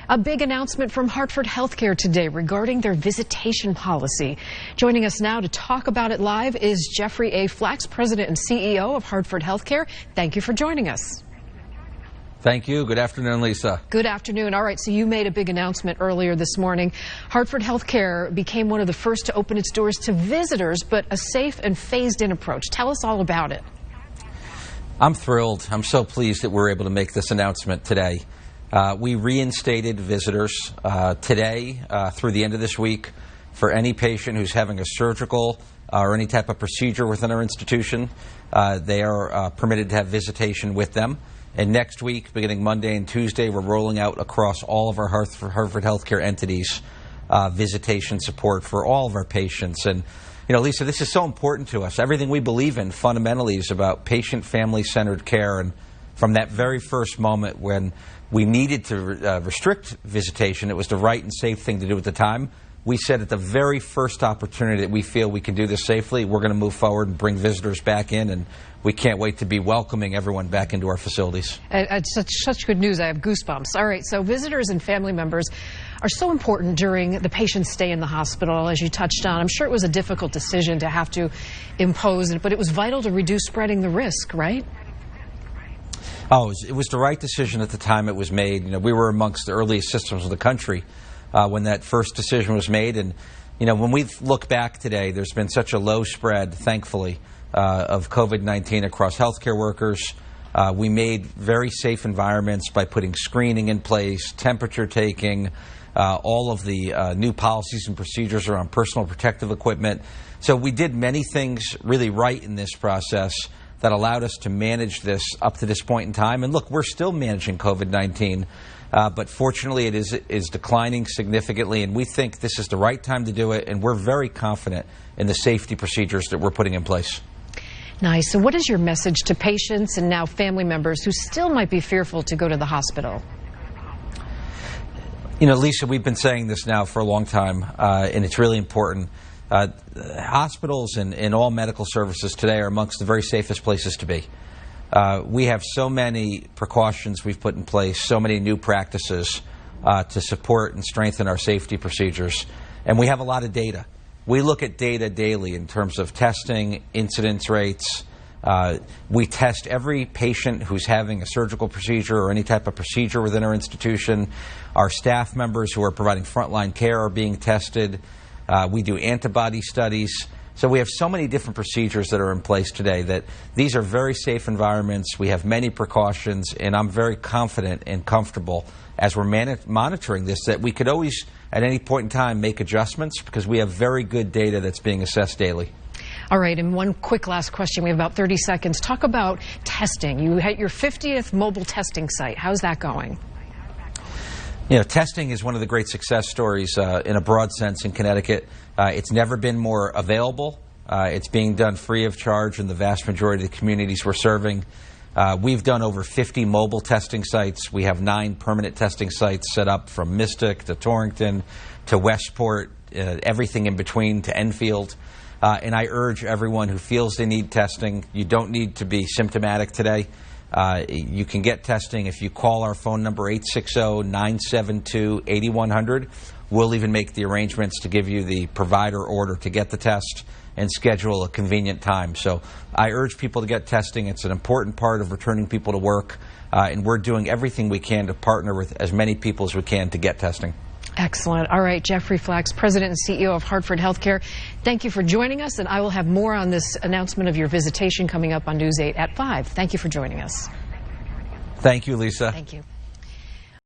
A big announcement from Hartford HealthCare today regarding their visitation policy. Joining us now to talk about it live is Jeffrey A. Flax, President and CEO of Hartford HealthCare. Thank you for joining us. Thank you. Good afternoon, Lisa. Good afternoon. All right, so you made a big announcement earlier this morning. Hartford HealthCare became one of the first to open its doors to visitors, but a safe and phased-in approach. Tell us all about it. I'm thrilled. I'm so pleased that we're able to make this announcement today. We reinstated visitors today through the end of this week for any patient who's having a surgical or any type of procedure within our institution. They are permitted to have visitation with them. And next week, beginning Monday and Tuesday, we're rolling out across all of our Hartford HealthCare entities visitation support for all of our patients. And, you know, Lisa, this is so important to us. Everything we believe in fundamentally is about patient, family-centered care. And from that very first moment when we needed to restrict visitation, it was the right and safe thing to do at the time. We said at the very first opportunity that we feel we can do this safely, we're going to move forward and bring visitors back in, and we can't wait to be welcoming everyone back into our facilities. It's such good news. I have goosebumps. All right, so visitors and family members are so important during the patient's stay in the hospital, as you touched on. I'm sure it was a difficult decision to have to impose it, but it was vital to reduce spreading the risk, right? Oh, it was the right decision at the time it was made. You know, we were amongst the earliest systems of the country when that first decision was made. And, you know, when we look back today, there's been such a low spread, thankfully, of COVID-19 across healthcare workers. We made very safe environments by putting screening in place, temperature taking, all of the new policies and procedures around personal protective equipment. So we did many things really right in this process that allowed us to manage this up to this point in time. And look, we're still managing COVID-19, but fortunately it is declining significantly, and we think this is the right time to do it, and we're very confident in the safety procedures that we're putting in place. Nice. So what is your message to patients and now family members who still might be fearful to go to the hospital? You know, Lisa, we've been saying this now for a long time, and it's really important. Hospitals and all medical services today are amongst the very safest places to be. We have so many precautions we've put in place, so many new practices to support and strengthen our safety procedures. And we have a lot of data. We look at data daily in terms of testing, incidence rates. We test every patient who's having a surgical procedure or any type of procedure within our institution. Our staff members who are providing frontline care are being tested. We do antibody studies. So we have so many different procedures that are in place today that these are very safe environments. We have many precautions, and I'm very confident and comfortable as we're monitoring this that we could always, at any point in time, make adjustments because we have very good data that's being assessed daily. All right, and one quick last question. We have about 30 seconds. Talk about testing. You had your 50th mobile testing site. How's that going? You know, testing is one of the great success stories in a broad sense in Connecticut. It's never been more available. It's being done free of charge in the vast majority of the communities we're serving. We've done over 50 mobile testing sites. We have 9 permanent testing sites set up from Mystic to Torrington to Westport, everything in between to Enfield. And I urge everyone who feels they need testing, you don't need to be symptomatic today. You can get testing if you call our phone number 860-972-8100. We'll even make the arrangements to give you the provider order to get the test and schedule a convenient time. So I urge people to get testing. It's an important part of returning people to work, and we're doing everything we can to partner with as many people as we can to get testing. Excellent. All right, Jeffrey Flax, President and CEO of Hartford HealthCare. Thank you for joining us, and I will have more on this announcement of your visitation coming up on News 8 at 5. Thank you for joining us. Thank you, Lisa. Thank you.